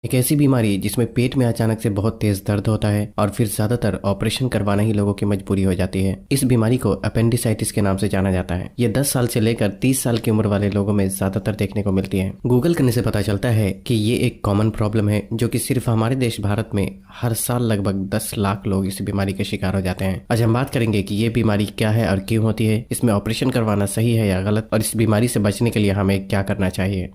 एक ऐसी बीमारी जिसमें पेट में अचानक से बहुत तेज दर्द होता है और फिर ज्यादातर ऑपरेशन करवाना ही लोगों की मजबूरी हो जाती है। इस बीमारी को अपेंडिसाइटिस के नाम से जाना जाता है। ये 10 साल से लेकर 30 साल की उम्र वाले लोगों में ज्यादातर देखने को मिलती है। गूगल करने से पता चलता है कि ये एक कॉमन प्रॉब्लम है जो कि सिर्फ हमारे देश भारत में हर साल लगभग 10 लाख लोग इस बीमारी के शिकार हो जाते हैं। आज हम बात करेंगे कि ये बीमारी क्या है और क्यों होती है, इसमें ऑपरेशन करवाना सही है या गलत, और इस बीमारी से बचने के लिए हमें क्या करना चाहिए।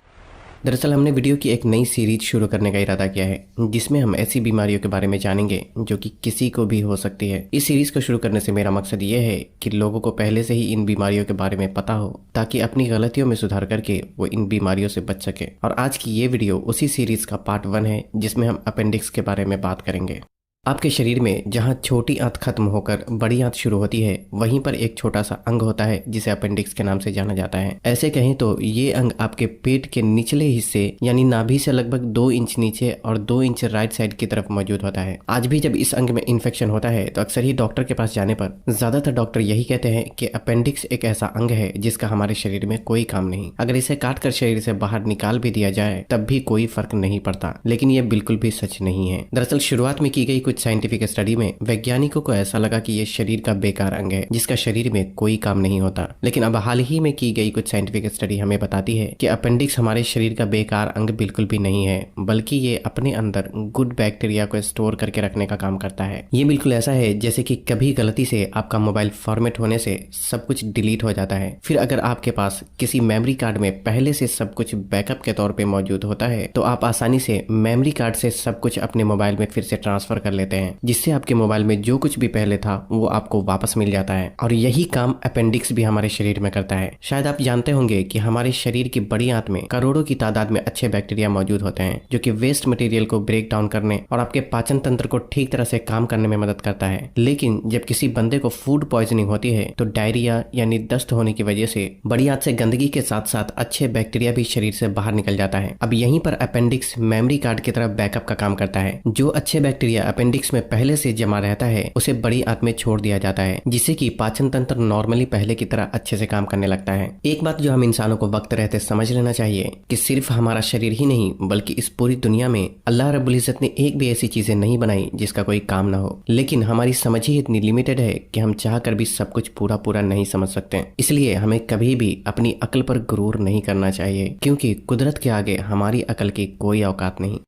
दरअसल हमने वीडियो की एक नई सीरीज शुरू करने का इरादा किया है जिसमें हम ऐसी बीमारियों के बारे में जानेंगे जो कि किसी को भी हो सकती है। इस सीरीज को शुरू करने से मेरा मकसद ये है कि लोगों को पहले से ही इन बीमारियों के बारे में पता हो ताकि अपनी गलतियों में सुधार करके वो इन बीमारियों से बच सके। और आज की ये वीडियो उसी सीरीज का पार्ट 1 है जिसमें हम अपेंडिक्स के बारे में बात करेंगे। आपके शरीर में जहां छोटी आंत खत्म होकर बड़ी आंत शुरू होती है वहीं पर एक छोटा सा अंग होता है जिसे अपेंडिक्स के नाम से जाना जाता है। ऐसे कहें तो ये अंग आपके पेट के निचले हिस्से यानी नाभि से लगभग 2 इंच नीचे और 2 इंच राइट साइड की तरफ मौजूद होता है। आज भी जब इस अंग में इन्फेक्शन होता है तो अक्सर ही डॉक्टर के पास जाने पर ज्यादातर डॉक्टर यही कहते हैं कि अपेंडिक्स एक ऐसा अंग है जिसका हमारे शरीर में कोई काम नहीं। अगर इसे काट कर शरीर से बाहर निकाल भी दिया जाए तब भी कोई फर्क नहीं पड़ता, लेकिन ये बिल्कुल भी सच नहीं है। दरअसल शुरुआत में की गई कुछ साइंटिफिक स्टडी में वैज्ञानिकों को ऐसा लगा कि ये शरीर का बेकार अंग है जिसका शरीर में कोई काम नहीं होता। लेकिन अब हाल ही में की गई कुछ साइंटिफिक स्टडी हमें बताती है कि अपेंडिक्स हमारे शरीर का बेकार अंग बिल्कुल भी नहीं है, बल्कि ये अपने अंदर गुड बैक्टीरिया को स्टोर करके रखने का काम करता है। ये बिल्कुल ऐसा है जैसे कि कभी गलती से आपका मोबाइल फॉर्मेट होने से सब कुछ डिलीट हो जाता है, फिर अगर आपके पास किसी मेमोरी कार्ड में पहले से सब कुछ बैकअप के तौर पे मौजूद होता है तो आप आसानी से मेमोरी कार्ड से सब कुछ अपने मोबाइल में फिर से ट्रांसफर कर लेते हैं, जिससे आपके मोबाइल में जो कुछ भी पहले था वो आपको वापस मिल जाता है। और यही काम अपेंडिक्स भी हमारे शरीर में करता है। शायद आप जानते होंगे कि हमारे शरीर की बड़ी आंत में करोड़ों की तादाद में अच्छे बैक्टीरिया मौजूद होते हैं जो कि वेस्ट मटेरियल को ब्रेक डाउन करने और आपके पाचन तंत्र को ठीक तरह से काम करने में मदद करता है। लेकिन जब किसी बंदे को फूड पॉइजनिंग होती है तो डायरिया यानी दस्त होने की वजह से बड़ी आंत से गंदगी के साथ साथ अच्छे बैक्टीरिया भी शरीर से बाहर निकल जाता है। अब यहीं पर अपेंडिक्स मेमोरी कार्ड की तरह बैकअप का काम करता है। जो अच्छे बैक्टीरिया अपेंडिक्स में पहले से जमा रहता है उसे बड़ी आंत में छोड़ दिया जाता है, जिससे कि पाचन तंत्र नॉर्मली पहले की तरह अच्छे से काम करने लगता है। एक बात जो हम इंसानों को वक्त रहते समझ लेना चाहिए कि सिर्फ हमारा शरीर ही नहीं बल्कि इस पूरी दुनिया में अल्लाह रब्बुल इज्जत ने एक भी ऐसी चीजें नहीं बनाई जिसका कोई काम ना हो, लेकिन हमारी समझ ही इतनी लिमिटेड है कि हम चाह कर भी सब कुछ पूरा पूरा नहीं समझ सकते। इसलिए हमें कभी भी अपनी अक्ल पर गुरूर नहीं करना चाहिए, क्योंकि कुदरत के आगे हमारी अक्ल की कोई औकात नहीं।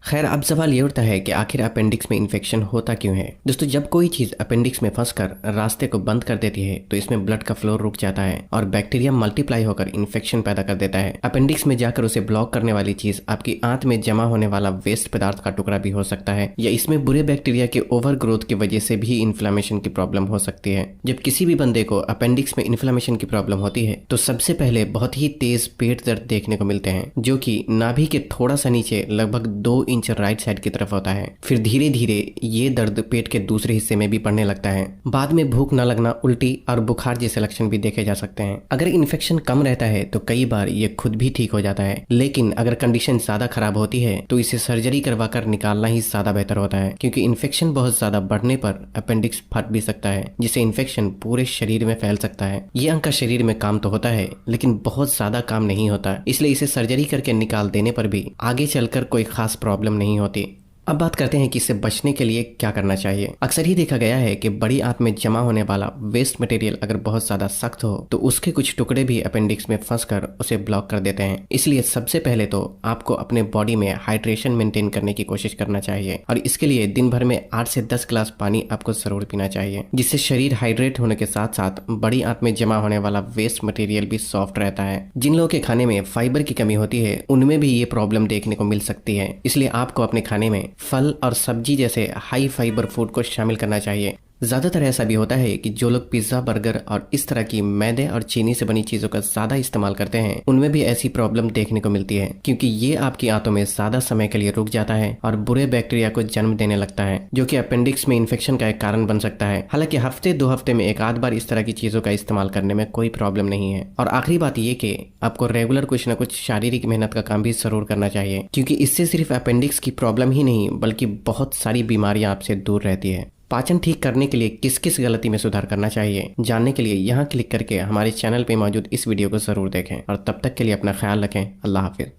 खैर, अब सवाल ये उठता है कि आखिर अपेंडिक्स में इन्फेक्शन होता क्यों है। दोस्तों, जब कोई चीज अपेंडिक्स में फंसकर रास्ते को बंद कर देती है तो इसमें ब्लड का फ्लो रुक जाता है और बैक्टीरिया मल्टीप्लाई होकर इन्फेक्शन पैदा कर देता है। अपेंडिक्स में जाकर उसे ब्लॉक करने वाली चीज आपकी आंत में जमा होने वाला वेस्ट पदार्थ का टुकड़ा भी हो सकता है, या इसमें बुरे बैक्टीरिया के ओवर ग्रोथ की वजह से भी इन्फ्लेमेशन की प्रॉब्लम हो सकती है। जब किसी भी बंदे को अपेंडिक्स में इन्फ्लेमेशन की प्रॉब्लम होती है तो सबसे पहले बहुत ही तेज पेट दर्द देखने को मिलते हैं, जो कि नाभि के थोड़ा सा नीचे लगभग 2 इंच राइट साइड की तरफ होता है। फिर धीरे धीरे ये दर्द पेट के दूसरे हिस्से में भी बढ़ने लगता है। बाद में भूख न लगना, उल्टी और बुखार जैसे लक्षण भी देखे जा सकते हैं। अगर इन्फेक्शन कम रहता है तो कई बार ये खुद भी ठीक हो जाता है, लेकिन अगर कंडीशन ज्यादा खराब होती है तो इसे सर्जरी करवाकर निकालना ही ज्यादा बेहतर होता है, क्योंकि इन्फेक्शन बहुत ज्यादा बढ़ने पर अपेंडिक्स फट भी सकता है, जिससे इन्फेक्शन पूरे शरीर में फैल सकता है। ये अंग का शरीर में काम तो होता है लेकिन बहुत ज्यादा काम नहीं होता, इसलिए इसे सर्जरी करके निकाल देने पर भी आगे चलकर कोई खास प्रॉब्लम नहीं होती। अब बात करते हैं कि इससे बचने के लिए क्या करना चाहिए। अक्सर ही देखा गया है कि बड़ी आंत में जमा होने वाला वेस्ट मटेरियल अगर बहुत ज्यादा सख्त हो तो उसके कुछ टुकड़े भी अपेंडिक्स में फंसकर उसे ब्लॉक कर देते हैं। इसलिए सबसे पहले तो आपको अपने बॉडी में हाइड्रेशन मेंटेन करने की कोशिश करना चाहिए, और इसके लिए दिन भर में 8 से 10 गिलास पानी आपको जरूर पीना चाहिए, जिससे शरीर हाइड्रेट होने के साथ साथ बड़ी आंत में जमा होने वाला वेस्ट मटेरियल भी सॉफ्ट रहता है। जिन लोगों के खाने में फाइबर की कमी होती है उनमें भी ये प्रॉब्लम देखने को मिल सकती है, इसलिए आपको अपने खाने में फल और सब्जी जैसे हाई फाइबर फूड को शामिल करना चाहिए। ज्यादातर ऐसा भी होता है कि जो लोग पिज्जा, बर्गर और इस तरह की मैदे और चीनी से बनी चीजों का ज्यादा इस्तेमाल करते हैं उनमें भी ऐसी प्रॉब्लम देखने को मिलती है, क्योंकि ये आपकी आंतों में ज्यादा समय के लिए रुक जाता है और बुरे बैक्टीरिया को जन्म देने लगता है, जो कि अपेंडिक्स में इन्फेक्शन का एक कारण बन सकता है। हालांकि हफ्ते 2 हफ्ते में एक आध बार इस तरह की चीजों का इस्तेमाल करने में कोई प्रॉब्लम नहीं है। और आखिरी बात ये कि आपको रेगुलर कुछ न कुछ शारीरिक मेहनत का काम भी जरूर करना चाहिए, क्योंकि इससे सिर्फ अपेंडिक्स की प्रॉब्लम ही नहीं बल्कि बहुत सारी बीमारियां आपसे दूर रहती है। पाचन ठीक करने के लिए किस किस गलती में सुधार करना चाहिए जानने के लिए यहाँ क्लिक करके हमारे चैनल पे मौजूद इस वीडियो को जरूर देखें, और तब तक के लिए अपना ख्याल रखें। अल्लाह हाफिज।